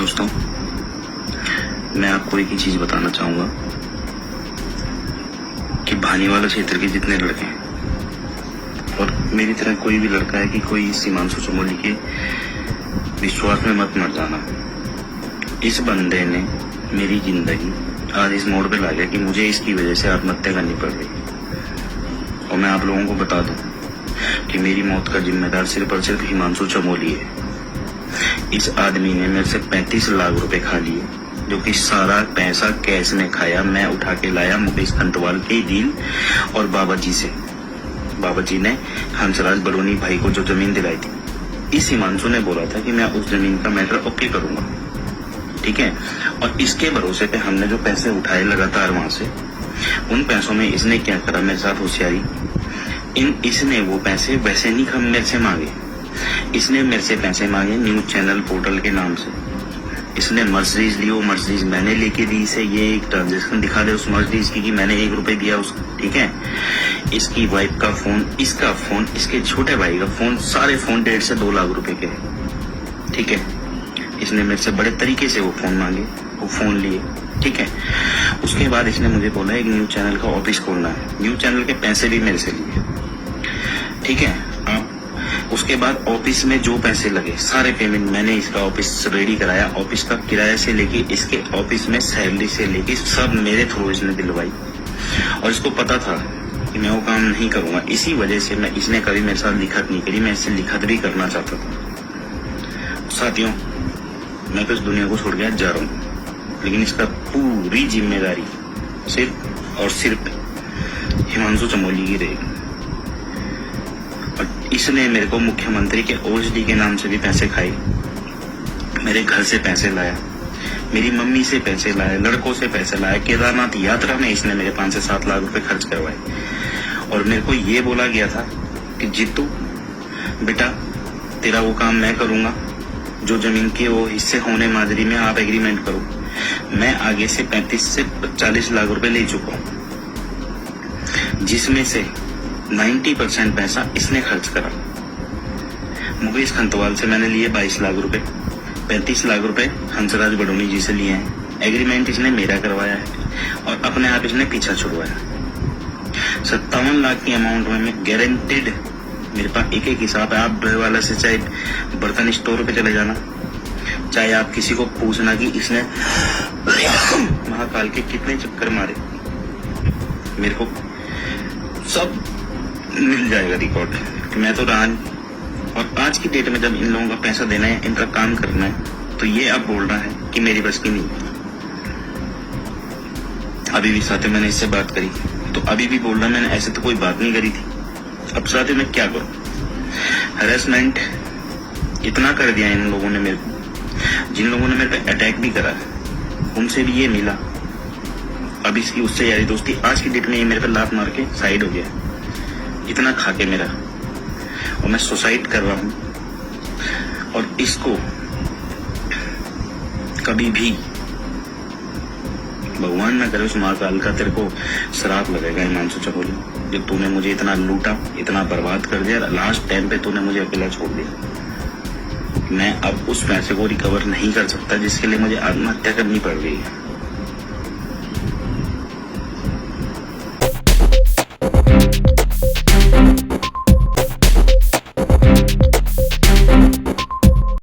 दोस्तों, मैं आपको एक ही चीज बताना चाहूंगा कि भानीवाला क्षेत्र के जितने लड़के हैं और मेरी तरह कोई भी लड़का है कि कोई हिमांशु चमोली के विश्वास में मत मर जाना। इस बंदे ने मेरी जिंदगी आज इस मोड़ पे ला गया कि मुझे इसकी वजह से आत्महत्या करनी पड़ गई। और मैं आप लोगों को बता दूं कि मेरी मौत का जिम्मेदार सिर्फ और सिर्फ हिमांशु चमोली है। इस आदमी ने मेरे से 35 लाख रुपए खा लिए, जो कि सारा पैसा कैश में खाया। मैं उठा के लाया मुकेश खंटवाल के डील और बाबा जी से। बाबा जी ने हंसराज बड़ोनी भाई को जो जमीन दिलाई थी, इस हिमांशु ने बोला था कि मैं उस जमीन का मैटर ओके करूंगा, ठीक है। और इसके भरोसे पे हमने जो पैसे उठाए लगातार वहां से, उन पैसों में इसने क्या करा मेरे साथ होशियारी, इसने वो पैसे वैसे नहीं हम मेरे से मांगे, इसने मेरे से पैसे मांगे न्यूज चैनल पोर्टल के नाम से। इसने मर्सिडीज ली, वो मर्सिडीज मैंने लेके दी इसे। ये एक ट्रांजेक्शन दिखा दे उस मर्सिडीज की कि मैंने 1 रुपए दिया उसको, ठीक है। इसकी वाइफ का फोन, इसका फोन, इसके छोटे भाई का फोन, सारे फोन 1.5 से 2 लाख रुपए के, ठीक है। इसने मेरे से बड़े तरीके से वो फोन मांगे, वो फोन लिए, ठीक है। उसके बाद इसने मुझे बोला एक न्यूज चैनल का ऑफिस खोलना है, न्यूज चैनल के पैसे भी मेरे से लिए, ठीक है। उसके बाद ऑफिस में जो पैसे लगे सारे पेमेंट मैंने इसका ऑफिस रेडी कराया। ऑफिस का किराया से लेके इसके ऑफिस में सैलरी से लेके सब मेरे थ्रू इसने दिलवाई। और इसको पता था कि मैं वो काम नहीं करूंगा, इसी वजह से मैं इसने कभी मेरे साथ लिखत नहीं करी। मैं इससे लिखत भी करना चाहता था। साथियों, मैं तो इस दुनिया को छोड़ के जा रहा हूँ, लेकिन इसका पूरी जिम्मेदारी सिर्फ और सिर्फ हिमांशु चमोली की रहेगी। और इसने मेरे को मुख्यमंत्री के ओएसडी के नाम से भी पैसे खाए, मेरे घर से पैसे लाया, मेरी मम्मी से पैसे लाए, लड़कों से पैसे लाए। केदारनाथ यात्रा में इसने मेरे 5 से 7 लाख रुपए खर्च करवाए। और मेरे को ये बोला गया था कि जीतू बेटा, तेरा वो काम मैं करूंगा, जो जमीन के वो हिस्से होने माजरी में आप एग्रीमेंट करो। मैं आगे से 35 से 40 लाख रुपए ले चुका हूँ, जिसमें से 90% पैसा इसने खर्च करा। मुकेश खंटवाल से मैंने लिए 22 लाख रुपए, 35 लाख रुपए हंसराज बड़ोनी जी से लिए हैं। एग्रीमेंट इसने मेरा करवाया है और अपने आप इसने पीछा छुड़वाया। 57 लाख की अमाउंट में मैं गारंटेड, मेरे पास एक एक हिसाब है। आप वाला से चाहे बर्तन स्टोर पे चले जाना, चाहे आप किसी को पूछना कि इसने महाकाल के कितने चक्कर मारे, मेरे को सब मिल जाएगा रिकॉर्ड। मैं तो रहा, और आज की डेट में जब इन लोगों का पैसा देना है, इनका काम करना है, तो ये अब बोल रहा है कि मेरी बस की नहीं। अभी भी साथियों मैंने इससे बात करी तो अभी भी बोल रहा मैंने ऐसे तो कोई बात नहीं करी थी। अब साथियों मैं क्या करूं, हैरेसमेंट इतना कर दिया इन लोगों ने मेरे को। जिन लोगों ने मेरे पे अटैक भी करा उनसे भी ये मिला। अब इसकी उससे यारी दोस्ती, आज की डेट में ये मेरे पे लात मार के साइड हो गया, इतना खा के मेरा, और मैं सुसाइड कर रहा हूं। और इसको कभी भी भगवान ना करे उस महाकाल का तेरे को श्राप लगेगा हिमांशु चमोली, जब तूने मुझे इतना लूटा, इतना बर्बाद कर दिया, लास्ट टाइम पे तूने मुझे अकेला छोड़ दिया। मैं अब उस पैसे को रिकवर नहीं कर सकता जिसके लिए मुझे आत्महत्या करनी पड़ गई है।